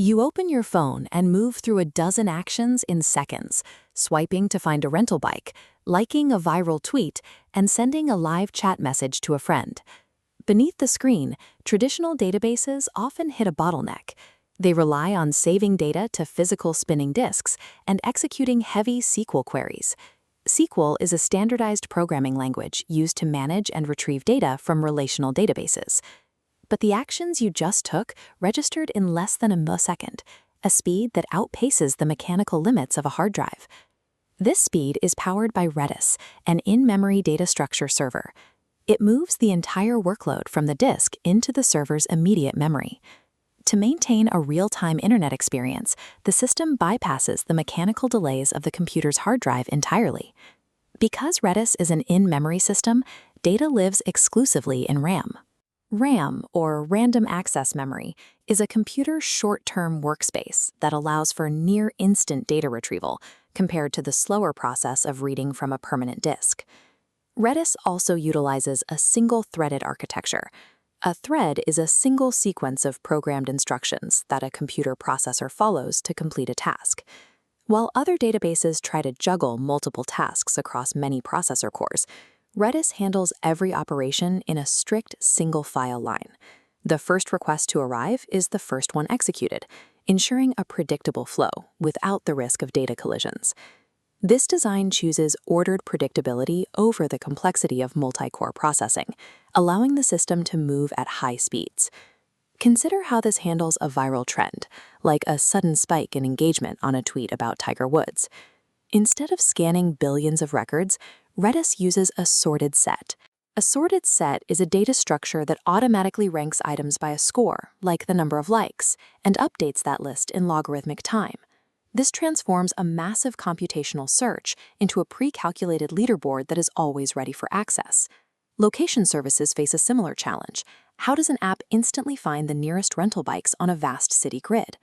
You open your phone and move through a dozen actions in seconds, swiping to find a rental bike, liking a viral tweet, and sending a live chat message to a friend. Beneath the screen, traditional databases often hit a bottleneck. They rely on saving data to physical spinning disks and executing heavy SQL queries. SQL is a standardized programming language used to manage and retrieve data from relational databases. But the actions you just took registered in less than a millisecond, a speed that outpaces the mechanical limits of a hard drive. This speed is powered by Redis, an in-memory data structure server. It moves the entire workload from the disk into the server's immediate memory. To maintain a real-time internet experience, the system bypasses the mechanical delays of the computer's hard drive entirely. Because Redis is an in-memory system, data lives exclusively in RAM. RAM, or Random Access Memory, is a computer's short-term workspace that allows for near-instant data retrieval compared to the slower process of reading from a permanent disk. Redis also utilizes a single-threaded architecture. A thread is a single sequence of programmed instructions that a computer processor follows to complete a task. While other databases try to juggle multiple tasks across many processor cores, Redis handles every operation in a strict single-file line. The first request to arrive is the first one executed, ensuring a predictable flow without the risk of data collisions. This design chooses ordered predictability over the complexity of multi-core processing, allowing the system to move at high speeds. Consider how this handles a viral trend, like a sudden spike in engagement on a tweet about Tiger Woods. Instead of scanning billions of records, Redis uses a sorted set. A sorted set is a data structure that automatically ranks items by a score, like the number of likes, and updates that list in logarithmic time. This transforms a massive computational search into a pre-calculated leaderboard that is always ready for access. Location services face a similar challenge. How does an app instantly find the nearest rental bikes on a vast city grid?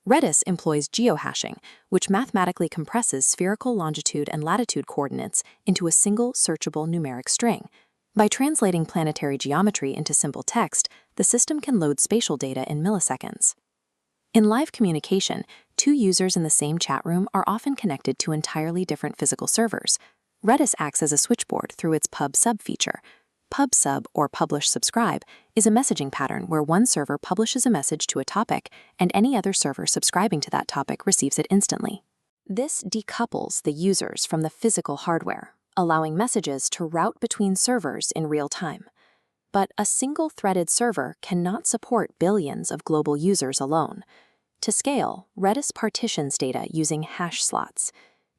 Redis employs geohashing, which mathematically compresses spherical longitude and latitude coordinates into a single searchable numeric string. By translating planetary geometry into simple text, the system can load spatial data in milliseconds. In live communication, two users in the same chat room are often connected to entirely different physical servers. Redis acts as a switchboard through its Pub Sub feature. Pub Sub, or publish-subscribe, is a messaging pattern where one server publishes a message to a topic and any other server subscribing to that topic receives it instantly. This decouples the users from the physical hardware, allowing messages to route between servers in real time. But a single-threaded server cannot support billions of global users alone. To scale, Redis partitions data using hash slots.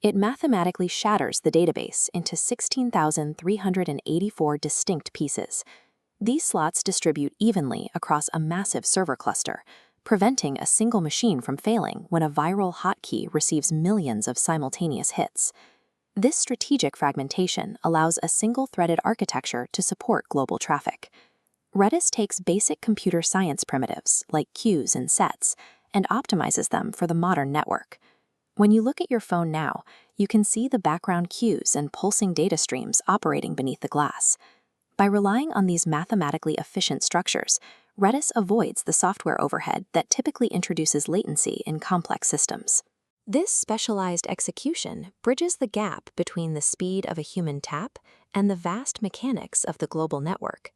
It mathematically shatters the database into 16,384 distinct pieces. These slots distribute evenly across a massive server cluster, preventing a single machine from failing when a viral hotkey receives millions of simultaneous hits. This strategic fragmentation allows a single-threaded architecture to support global traffic. Redis takes basic computer science primitives like queues and sets and optimizes them for the modern network. When you look at your phone now, you can see the background queues and pulsing data streams operating beneath the glass. By relying on these mathematically efficient structures, Redis avoids the software overhead that typically introduces latency in complex systems. This specialized execution bridges the gap between the speed of a human tap and the vast mechanics of the global network.